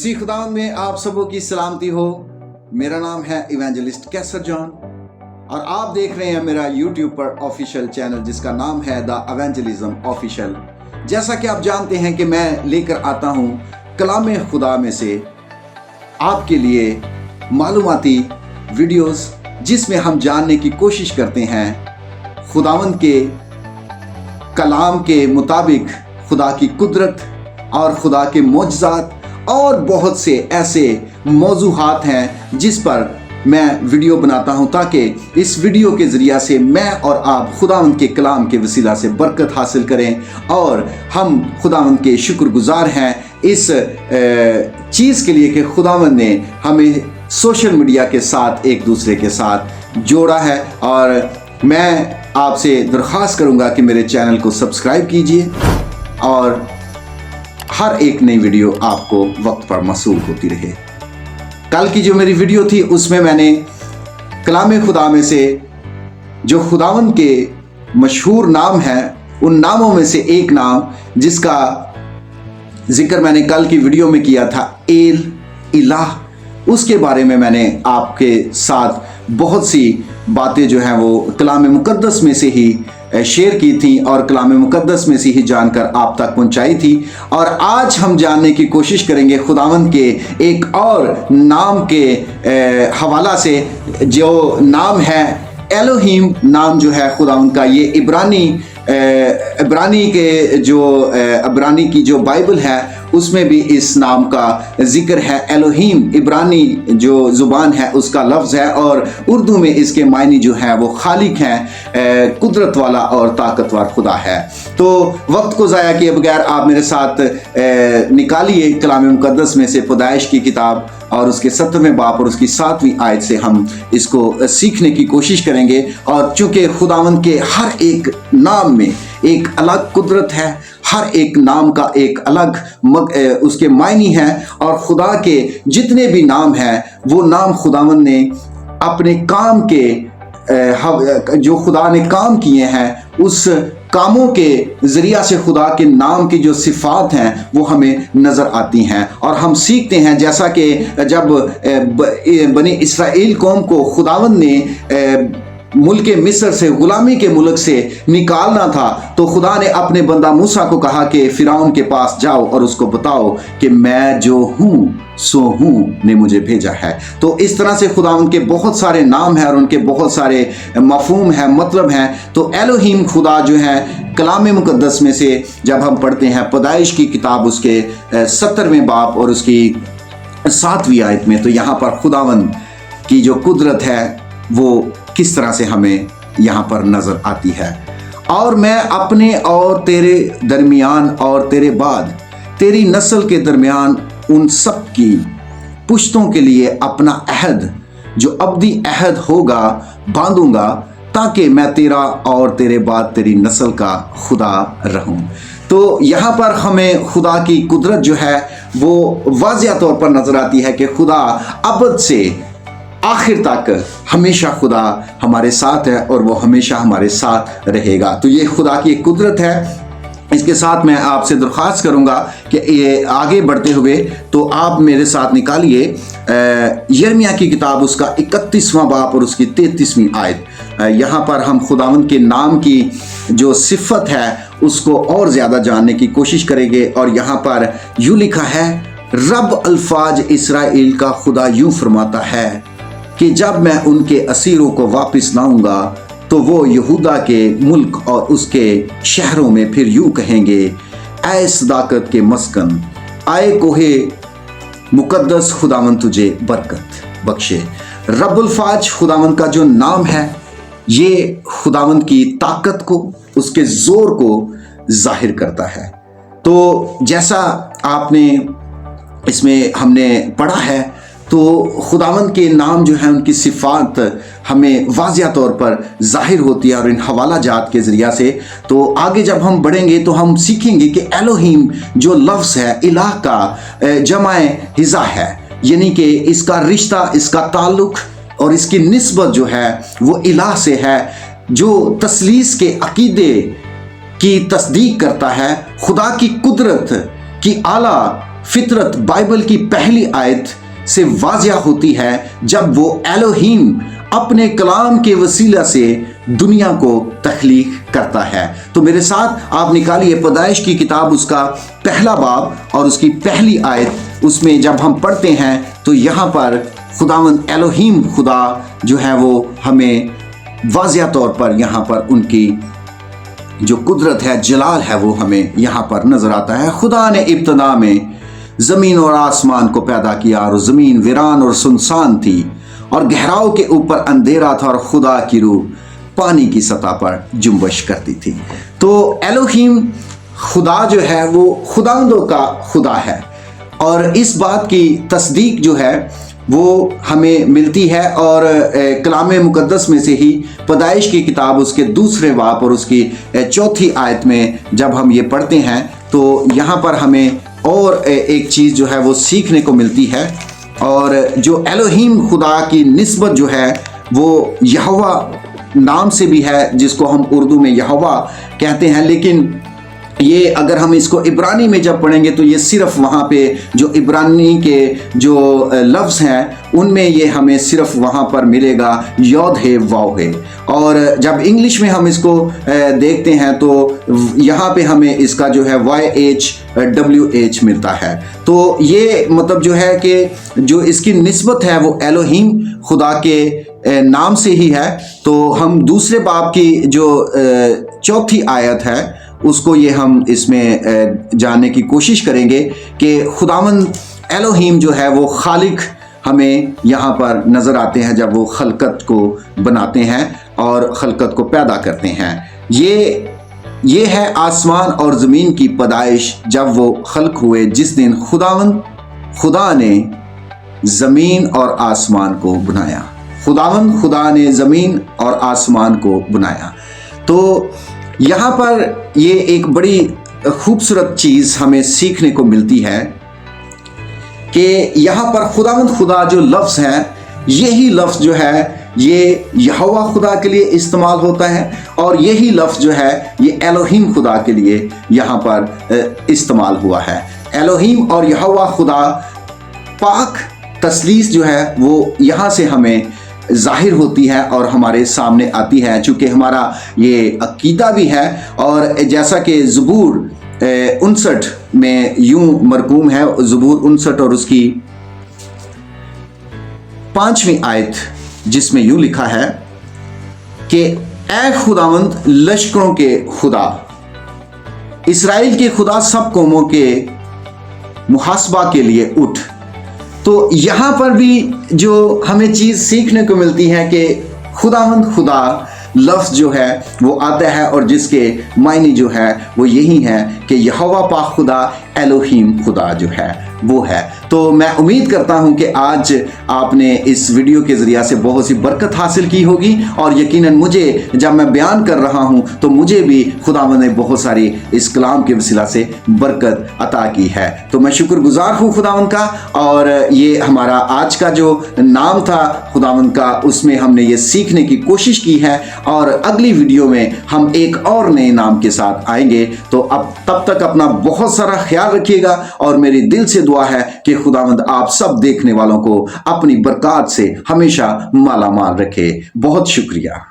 मसीह खुदावंद में आप सबों की सलामती हो। मेरा नाम है इवेंजलिस्ट कैसर जॉन और आप देख रहे हैं मेरा YouTube पर ऑफिशियल चैनल जिसका नाम है द एवेंजलिज्म ऑफिशियल। जैसा कि आप जानते हैं कि मैं लेकर आता हूँ कलाम खुदा में से आपके लिए मालूमाती वीडियोस जिसमें हम जानने की कोशिश करते हैं खुदावंद के कलाम के मुताबिक खुदा की कुदरत और खुदा के मोजज़ात और बहुत से ऐसे मौज़ूहात हैं जिस पर मैं वीडियो बनाता हूं ताकि इस वीडियो के ज़रिया से मैं और आप खुदावंद के कलाम के वसीला से बरकत हासिल करें और हम खुदावंद के शुक्रगुजार हैं इस चीज़ के लिए कि खुदावंद ने हमें सोशल मीडिया के साथ एक दूसरे के साथ जोड़ा है। और मैं आपसे दरख्वास्त करूंगा कि मेरे चैनल को सब्सक्राइब कीजिए और हर एक नई वीडियो आपको वक्त पर मौसूल होती रहे। कल की जो मेरी वीडियो थी उसमें मैंने कलाम खुदा में से जो खुदावंद के मशहूर नाम हैं उन नामों में से एक नाम जिसका जिक्र मैंने कल की वीडियो में किया था एल इलाह, उसके बारे में मैंने आपके साथ बहुत सी बातें जो हैं वो कलाम मुकद्दस में से ही शेयर की थी और कलाम मुकद्दस में से ही जानकर आप तक पहुंचाई थी। और आज हम जानने की कोशिश करेंगे खुदावंद के एक और नाम के हवाला से, जो नाम है एलोहीम। नाम जो है खुदावंद का, ये इब्रानी की जो बाइबल है उसमें भी इस नाम का जिक्र है। एलोहीम इब्रानी जो ज़ुबान है उसका लफ्ज़ है और उर्दू में इसके मायने जो है वो खालिक हैं, कुदरत वाला और ताकतवर खुदा है। तो वक्त को ज़ाया किए बगैर आप मेरे साथ निकालिए कलाम मुकद्दस में से पैदाइश की किताब और उसके 7वें बाब और उसकी 7वीं आयत से हम इसको सीखने की कोशिश करेंगे। और चूँकि खुदावंद के हर एक नाम में एक अलग कुदरत है, हर एक नाम का एक अलग उसके मायने हैं और खुदा के जितने भी नाम हैं वो नाम खुदावंद ने अपने काम के जो खुदा ने काम किए हैं उस कामों के ज़रिया से खुदा के नाम की जो सिफ़ात हैं वो हमें नज़र आती हैं और हम सीखते हैं। जैसा कि जब बनी इस्राएल कौम को खुदावंद ने मुल्क मिस्र से, गुलामी के मुल्क से निकालना था तो खुदा ने अपने बंदा मूसा को कहा कि फ़िरौन के पास जाओ और उसको बताओ कि मैं जो हूँ सो हूँ ने मुझे भेजा है। तो इस तरह से खुदावंद के बहुत सारे नाम हैं और उनके बहुत सारे मफ़हूम हैं, मतलब हैं। तो एलोहीम खुदा जो है कलाम मुकद्दस में से जब हम पढ़ते हैं पैदाइश की किताब उसके 70वें बाब और उसकी 7वीं आयत में, तो यहाँ पर खुदावंद की जो कुदरत है वो किस तरह से हमें यहाँ पर नज़र आती है। और मैं अपने और तेरे दरमियान और तेरे बाद तेरी नस्ल के दरमियान उन सब की पुश्तों के लिए अपना अहद जो अब्दी अहद होगा बांधूंगा ताकि मैं तेरा और तेरे बाद तेरी नस्ल का खुदा रहूं। तो यहाँ पर हमें खुदा की कुदरत जो है वो वाज़िया तौर पर नज़र आती है कि खुदा अबद से आखिर तक हमेशा खुदा हमारे साथ है और वो हमेशा हमारे साथ रहेगा। तो ये खुदा की एक कुदरत है। इसके साथ मैं आपसे दरख्वास्त करूंगा कि ये आगे बढ़ते हुए तो आप मेरे साथ निकालिए यिर्मयाह की किताब उसका 31वां बाब और उसकी 33वीं आयत। यहाँ पर हम खुदावंद के नाम की जो सिफत है उसको और ज़्यादा जानने की कोशिश करेंगे। और यहाँ पर यूँ लिखा है, रब अल्फाज इसराइल का खुदा यूँ फरमाता है कि जब मैं उनके असीरों को वापस लाऊंगा तो वो यहूदा के मुल्क और उसके शहरों में फिर यूं कहेंगे, ऐ सदाकत के मस्कन, आए कोहे मुकद्दस खुदावंद तुझे बरकत बख्शे। रब्बुल फाज खुदावंद का जो नाम है ये खुदावंद की ताकत को, उसके ज़ोर को जाहिर करता है। तो जैसा आपने इसमें हमने पढ़ा है तो खुदावंद के नाम जो है उनकी सिफ़ात हमें वाज़िया तौर पर ज़ाहिर होती है और इन हवाला जात के ज़रिया से। तो आगे जब हम बढ़ेंगे तो हम सीखेंगे कि एलोहीम जो लफ्ज़ है इलाह का जमाए हिज़ा है, यानी कि इसका रिश्ता, इसका ताल्लुक़ और इसकी निस्बत जो है वो इलाह से है, जो तसलीस के अकीदे की तस्दीक करता है, खुदा की कुदरत की आला फितरत बाइबल की पहली आयत से वाजिया होती है जब वो एलोहीम अपने कलाम के वसीला से दुनिया को तख्लीक करता है। तो मेरे साथ आप निकालिए पैदाइश की किताब उसका पहला बाब और उसकी पहली आयत। उसमें जब हम पढ़ते हैं तो यहाँ पर खुदावंद एलोहीम खुदा जो है वो हमें वाजिया तौर पर यहाँ पर उनकी जो कुदरत है, जलाल है, वो हमें यहाँ पर नजर आता है। खुदा ने इब्तदा में ज़मीन और आसमान को पैदा किया और ज़मीन वीरान और सुनसान थी और गहराओं के ऊपर अंधेरा था और खुदा की रूह पानी की सतह पर जुम्बश करती थी। तो एलोहीम खुदा जो है वो खुदांदों का खुदा है और इस बात की तस्दीक जो है वो हमें मिलती है और कलाम मुकद्दस में से ही पैदाइश की किताब उसके दूसरे बाब और उसकी चौथी आयत में जब हम ये पढ़ते हैं तो यहाँ पर हमें और एक चीज़ जो है वो सीखने को मिलती है। और जो एलोहीम खुदा की निस्बत जो है वो यहोवा नाम से भी है, जिसको हम उर्दू में यहोवा कहते हैं, लेकिन ये अगर हम इसको इब्रानी में जब पढ़ेंगे तो ये सिर्फ वहाँ पे जो इब्रानी के जो लफ्ज़ हैं उनमें ये हमें सिर्फ वहाँ पर मिलेगा यौद है वाव है। और जब इंग्लिश में हम इसको देखते हैं तो यहाँ पे हमें इसका जो है YHWH मिलता है। तो ये मतलब जो है कि जो इसकी निस्बत है वो एलोहीम खुदा के नाम से ही है। तो हम दूसरे बाब की जो चौथी आयत है उसको ये हम इसमें जानने की कोशिश करेंगे कि खुदावंद एलोहीम जो है वो खालिक हमें यहाँ पर नज़र आते हैं जब वो खलकत को बनाते हैं और खलकत को पैदा करते हैं। ये है आसमान और ज़मीन की पैदाइश जब वो खल्क हुए, जिस दिन खुदा ने ज़मीन और आसमान को बनाया। खुदा ने ज़मीन और आसमान को बनाया। तो यहाँ पर ये एक बड़ी खूबसूरत चीज़ हमें सीखने को मिलती है कि यहाँ पर खुदावंद खुदा जो लफ्ज़ है, यही लफ्ज़ जो है ये यहोवा खुदा के लिए इस्तेमाल होता है और यही लफ्ज़ जो है ये एलोहीम खुदा के लिए यहाँ पर इस्तेमाल हुआ है। एलोहीम और यहोवा खुदा पाक तस्लीस जो है वो यहाँ से हमें ज़ाहिर होती है और हमारे सामने आती है, चूँकि हमारा ये अकीदा भी है। और जैसा कि ज़बूर 59 में यूं मरकूम है, ज़बूर 59 और उसकी 5वीं आयत, जिसमें यूं लिखा है कि ए खुदावंद लश्करों के खुदा, इस्राएल के खुदा, सब कौमों के मुहासबा के लिए उठ। तो यहाँ पर भी जो हमें चीज़ सीखने को मिलती है कि खुदावंद खुदा लफ्ज़ जो है वो आता है और जिसके मायने जो है वो यही है कि यहोवा पाक खुदा एलोहीम खुदा जो है वो है। तो मैं उम्मीद करता हूं कि आज आपने इस वीडियो के ज़रिए से बहुत सी बरकत हासिल की होगी और यकीनन मुझे जब मैं बयान कर रहा हूं तो मुझे भी खुदावंद ने बहुत सारी इस कलाम के वसीला से बरकत अता की है। तो मैं शुक्रगुजार हूं खुदावंद का। और ये हमारा आज का जो नाम था खुदावंद का, उसमें हमने ये सीखने की कोशिश की है और अगली वीडियो में हम एक और नए नाम के साथ आएंगे। तो अब तब तक अपना बहुत सारा ख्याल रखिएगा और मेरी दिल से दुआ है कि खुदावंद आप सब देखने वालों को अपनी बरकत से हमेशा माला माल रखे। बहुत शुक्रिया।